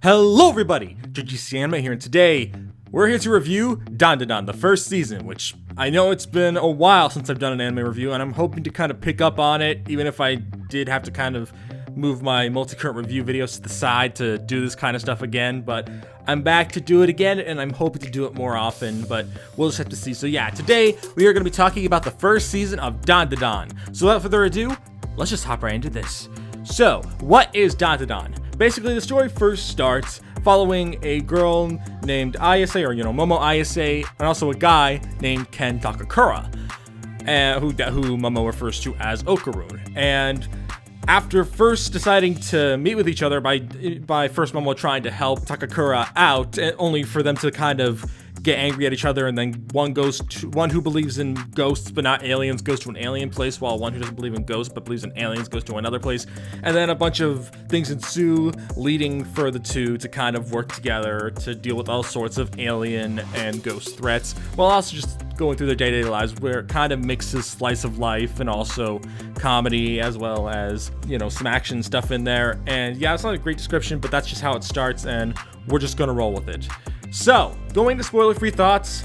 Hello everybody, JGC Anime here, and today we're here to review Dandadan, the first season, which I know it's been a while since I've done an anime review, and I'm hoping to kind of pick up on it, even if I did have to kind of move my multi-current review videos to the side to do this kind of stuff again, but I'm back to do it again, and I'm hoping to do it more often, but we'll just have to see. So yeah, today we are going to be talking about the first season of Dandadan. So without further ado, let's just hop right into this. So, what is Dandadan? Basically, the story first starts following a girl named Ayase, or Momo Ayase, and also a guy named Ken Takakura, who Momo refers to as Okarun. And after first deciding to meet with each other by first Momo trying to help Takakura out, only for them to kind of get angry at each other, and then one who believes in ghosts but not aliens goes to an alien place, while one who doesn't believe in ghosts but believes in aliens goes to another place, and then a bunch of things ensue, leading for the two to kind of work together to deal with all sorts of alien and ghost threats, while also just going through their day-to-day lives, where it kind of mixes slice of life and also comedy, as well as some action stuff in there. And yeah, it's not a great description, but that's just how it starts, and we're just gonna roll with it. So, going to spoiler-free thoughts,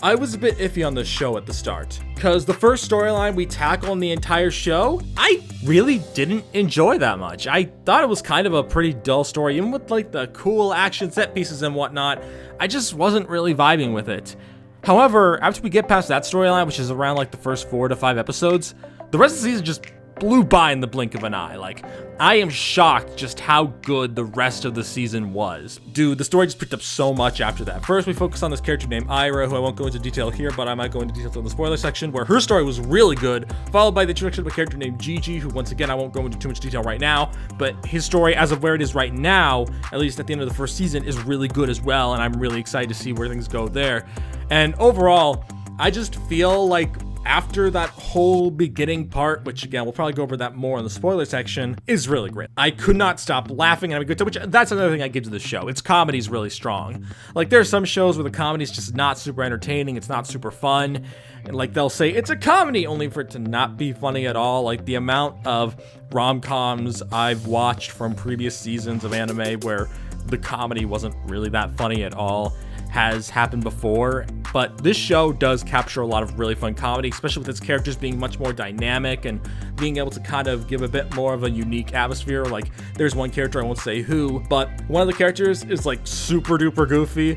I was a bit iffy on this show at the start, because the first storyline we tackle in the entire show, I really didn't enjoy that much. I thought it was kind of a pretty dull story, even with like the cool action set pieces and whatnot. I just wasn't really vibing with it. However, after we get past that storyline, which is around like the first 4 to 5 episodes, the rest of the season just blew by in the blink of an eye. Like, I am shocked just how good the rest of the season was. Dude, the story just picked up so much after that. First, we focused on this character named Ira, who I won't go into detail here, but I might go into detail in the spoiler section, where her story was really good, followed by the introduction of a character named Gigi, who once again, I won't go into too much detail right now, but his story as of where it is right now, at least at the end of the first season, is really good as well, and I'm really excited to see where things go there. And overall, I just feel like after that whole beginning part, which again, we'll probably go over that more in the spoiler section, is really great. I could not stop laughing and having a good time, which that's another thing I give to the show. Its comedy is really strong. Like, there are some shows where the comedy is just not super entertaining, it's not super fun, and like they'll say it's a comedy only for it to not be funny at all. Like, the amount of rom-coms I've watched from previous seasons of anime where the comedy wasn't really that funny at all has happened before, but this show does capture a lot of really fun comedy, especially with its characters being much more dynamic and being able to kind of give a bit more of a unique atmosphere. Like, there's one character, I won't say who, but one of the characters is like super duper goofy.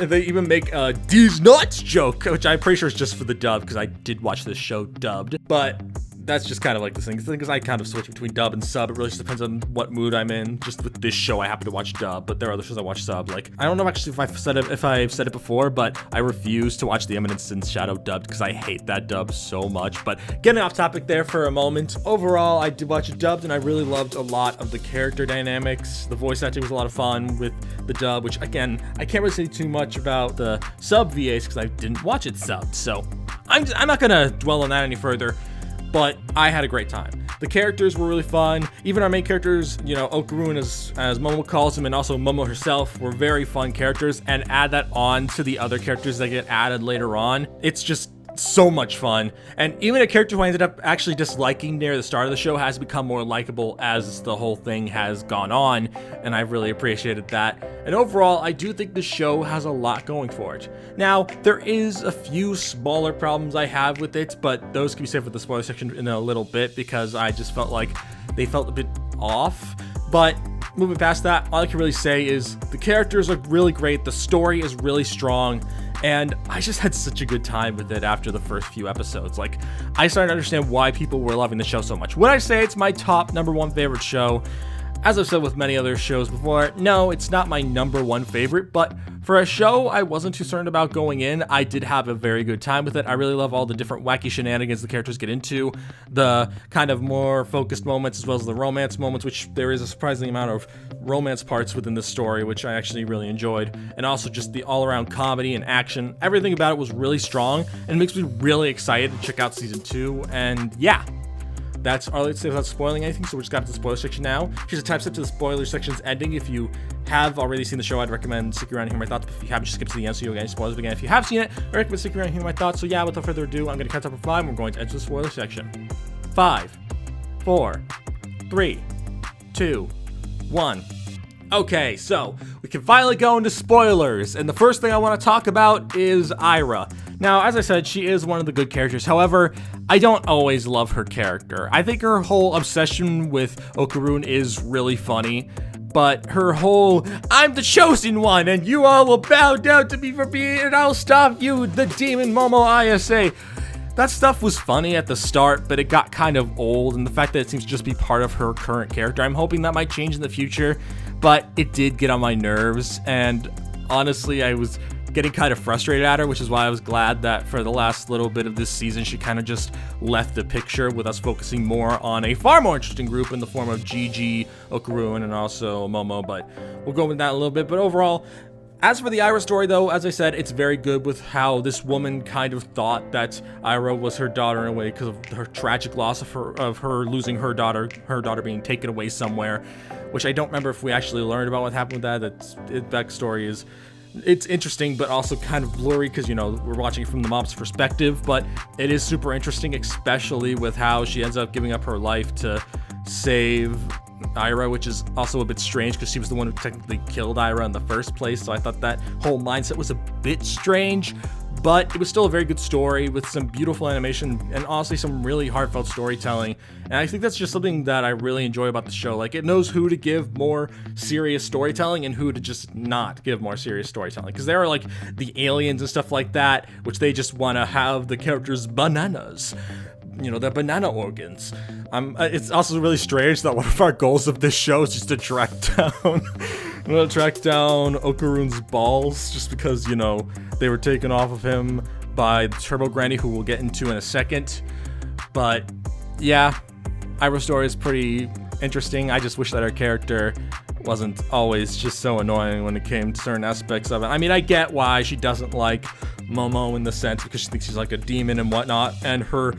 They even make a "these nuts" joke, which I'm pretty sure is just for the dub, because I did watch this show dubbed, but that's just kind of like the thing, because I kind of switch between dub and sub. It really just depends on what mood I'm in. Just with this show, I happen to watch dub, but there are other shows I watch sub. Like, I don't know actually if I've said it before, but I refuse to watch The Eminent Sin's Shadow dubbed because I hate that dub so much. But getting off topic there for a moment, overall, I did watch it dubbed, and I really loved a lot of the character dynamics. The voice acting was a lot of fun with the dub, which again, I can't really say too much about the sub VAs because I didn't watch it subbed, so I'm not gonna dwell on that any further. But I had a great time. The characters were really fun. Even our main characters, Okarun, as Momo calls him, and also Momo herself, were very fun characters, and add that on to the other characters that get added later on. It's just so much fun. And even a character who I ended up actually disliking near the start of the show has become more likable as the whole thing has gone on, and I've really appreciated that. And overall, I do think the show has a lot going for it. Now, there is a few smaller problems I have with it, but those can be saved for the spoiler section in a little bit, because I just felt like they felt a bit off. But moving past that, all I can really say is the characters are really great, the story is really strong, and I just had such a good time with it after the first few episodes. Like, I started to understand why people were loving the show so much. Would I say it's my top #1 favorite show? As I've said with many other shows before, no, it's not my #1 favorite, but for a show I wasn't too concerned about going in, I did have a very good time with it. I really love all the different wacky shenanigans the characters get into, the kind of more focused moments as well as the romance moments, which there is a surprising amount of romance parts within this story, which I actually really enjoyed, and also just the all-around comedy and action. Everything about it was really strong, and makes me really excited to check out season 2, and yeah. That's all I'd say without spoiling anything, so we're just got to the spoiler section now. Here's a time step to the spoiler section's ending. If you have already seen the show, I'd recommend sticking around and hearing my thoughts. But if you haven't, just skip to the end so you'll get any spoilers. Again, if you have seen it, I recommend sticking around and hearing my thoughts. So yeah, without further ado, I'm going to count up from 5, and we're going to enter the spoiler section. 5, 4, 3, 2, 1. Okay, so we can finally go into spoilers, and the first thing I want to talk about is Aira. Now, as I said, she is one of the good characters. However, I don't always love her character. I think her whole obsession with Okarun is really funny, but her whole, I'm the chosen one, and you all will bow down to me for being, and I'll stop you, the demon Momo ISA. That stuff was funny at the start, but it got kind of old, and the fact that it seems to just be part of her current character, I'm hoping that might change in the future, but it did get on my nerves, and honestly, I was getting kind of frustrated at her, which is why I was glad that for the last little bit of this season, she kind of just left the picture with us focusing more on a far more interesting group in the form of Gigi, Okarun, and also Momo, but we'll go with that a little bit. But overall, as for the Aira story, though, as I said, it's very good with how this woman kind of thought that Aira was her daughter in a way because of her tragic loss of her losing her daughter being taken away somewhere, which I don't remember if we actually learned about what happened with that. That story is, it's interesting, but also kind of blurry because, you know, we're watching it from the mom's perspective, but it is super interesting, especially with how she ends up giving up her life to save Aira, which is also a bit strange because she was the one who technically killed Aira in the first place, so I thought that whole mindset was a bit strange, but it was still a very good story with some beautiful animation and honestly some really heartfelt storytelling, and I think that's just something that I really enjoy about the show. Like, it knows who to give more serious storytelling and who to just not give more serious storytelling, because there are like the aliens and stuff like that, which they just want to have the characters bananas, you know, the banana organs. It's also really strange that one of our goals of this show is just to track down Okarun's balls, just because, you know, they were taken off of him by the Turbo Granny, who we'll get into in a second. But yeah, Aira's story is pretty interesting. I just wish that her character wasn't always just so annoying when it came to certain aspects of it. I mean, I get why she doesn't like Momo in the sense because she thinks she's like a demon and whatnot, and her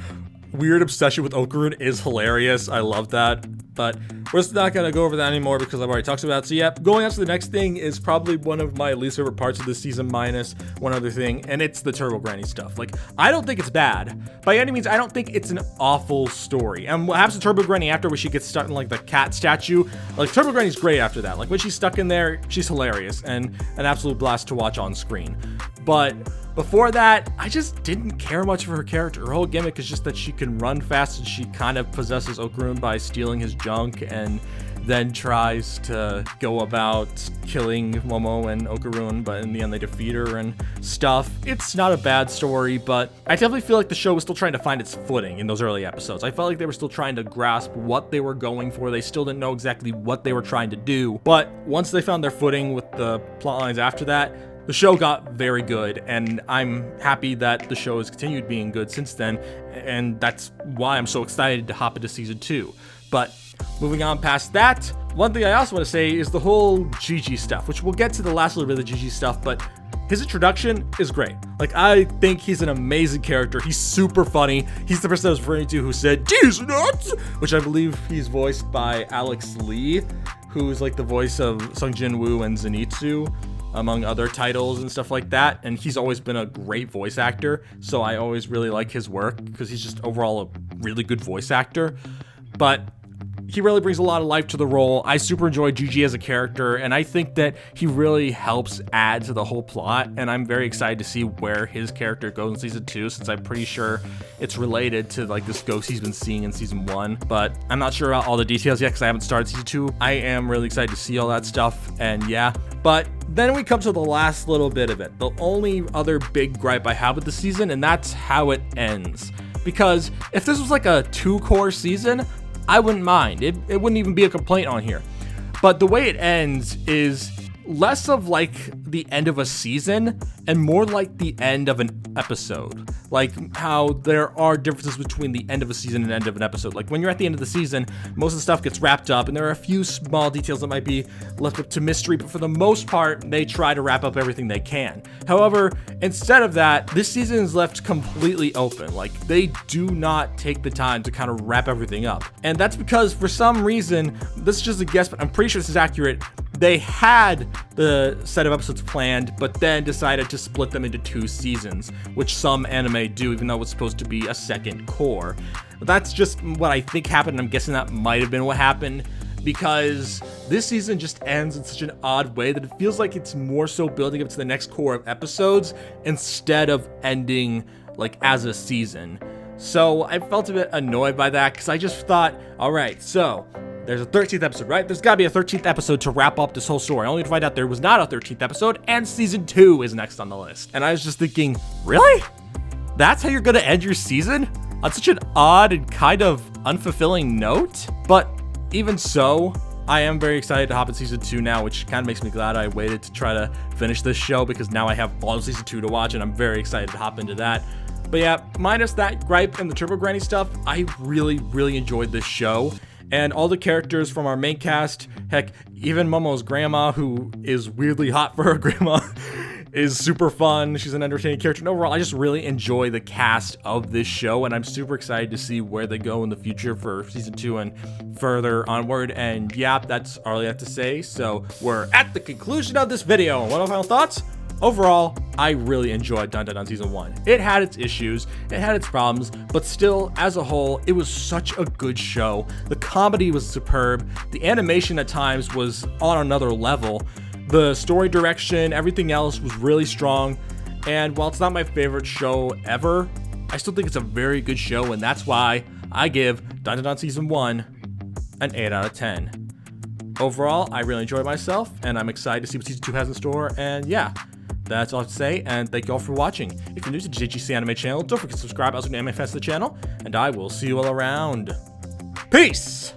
weird obsession with Okarun is hilarious. I love that, but we're just not gonna go over that anymore because I've already talked about it. So yeah, going on to the next thing is probably one of my least favorite parts of this season, minus one other thing, and it's the Turbo Granny stuff. Like, I don't think it's bad by any means. I don't think it's an awful story. And what happens to Turbo Granny after, when she gets stuck in like the cat statue, like Turbo Granny's great after that. Like, when she's stuck in there, she's hilarious and an absolute blast to watch on screen. But before that, I just didn't care much for her character. Her whole gimmick is just that she can run fast and she kind of possesses Okarun by stealing his junk and then tries to go about killing Momo and Okarun, but in the end they defeat her and stuff. It's not a bad story, but I definitely feel like the show was still trying to find its footing in those early episodes. I felt like they were still trying to grasp what they were going for. They still didn't know exactly what they were trying to do, but once they found their footing with the plot lines after that, the show got very good, and I'm happy that the show has continued being good since then, and that's why I'm so excited to hop into season 2. But moving on past that, one thing I also want to say is the whole Gigi stuff, which we'll get to the last little bit of the Gigi stuff, but his introduction is great. Like, I think he's an amazing character. He's super funny. He's the person I was referring to who said, "These nuts," which I believe he's voiced by Alex Lee, who's like the voice of Sung Jin Woo and Zenitsu, among other titles and stuff like that, and he's always been a great voice actor, so I always really like his work because he's just overall a really good voice actor. But he really brings a lot of life to the role. I super enjoy Gigi as a character, and I think that he really helps add to the whole plot, and I'm very excited to see where his character goes in season 2, since I'm pretty sure it's related to like this ghost he's been seeing in season 1, but I'm not sure about all the details yet because I haven't started season 2. I am really excited to see all that stuff, and yeah. But then we come to the last little bit of it, the only other big gripe I have with the season, and that's how it ends. Because if this was like a 2-core season, I wouldn't mind. It wouldn't even be a complaint on here. But the way it ends is less of like the end of a season and more like the end of an episode. Like how there are differences between the end of a season and end of an episode. Like when you're at the end of the season, most of the stuff gets wrapped up and there are a few small details that might be left up to mystery, but for the most part, they try to wrap up everything they can. However, instead of that, this season is left completely open. Like they do not take the time to kind of wrap everything up. And that's because for some reason, this is just a guess, but I'm pretty sure this is accurate, they had the set of episodes planned, but then decided to split them into 2 seasons, which some anime do, even though it's supposed to be a second core. But that's just what I think happened. I'm guessing that might have been what happened. because this season just ends in such an odd way that it feels like it's more so building up to the next core of episodes instead of ending like as a season. So I felt a bit annoyed by that because I just thought, all right, so there's a 13th episode, right? There's gotta be a 13th episode to wrap up this whole story, only to find out there was not a 13th episode, and season 2 is next on the list. And I was just thinking, really? That's how you're gonna end your season? On such an odd and kind of unfulfilling note? But even so, I am very excited to hop in season 2 now, which kind of makes me glad I waited to try to finish this show, because now I have all of season 2 to watch, and I'm very excited to hop into that. But yeah, minus that gripe and the Turbo Granny stuff, I really enjoyed this show. And all the characters from our main cast, heck, even Momo's grandma, who is weirdly hot for her grandma, is super fun. She's an entertaining character. And overall, I just really enjoy the cast of this show, and I'm super excited to see where they go in the future for season 2 and further onward. And yeah, that's all I have to say. So we're at the conclusion of this video. What are my final thoughts? Overall, I really enjoyed Dandadan Season 1. It had its issues, it had its problems, but still, as a whole, it was such a good show. The comedy was superb, the animation at times was on another level, the story direction, everything else was really strong, and while it's not my favorite show ever, I still think it's a very good show, and that's why I give Dandadan Season 1 an 8 out of 10. Overall, I really enjoyed myself, and I'm excited to see what Season 2 has in store, and yeah. That's all I have to say, and thank you all for watching. If you're new to the JGC Anime channel, don't forget to subscribe. I also do anime fans to the channel, and I will see you all around. Peace!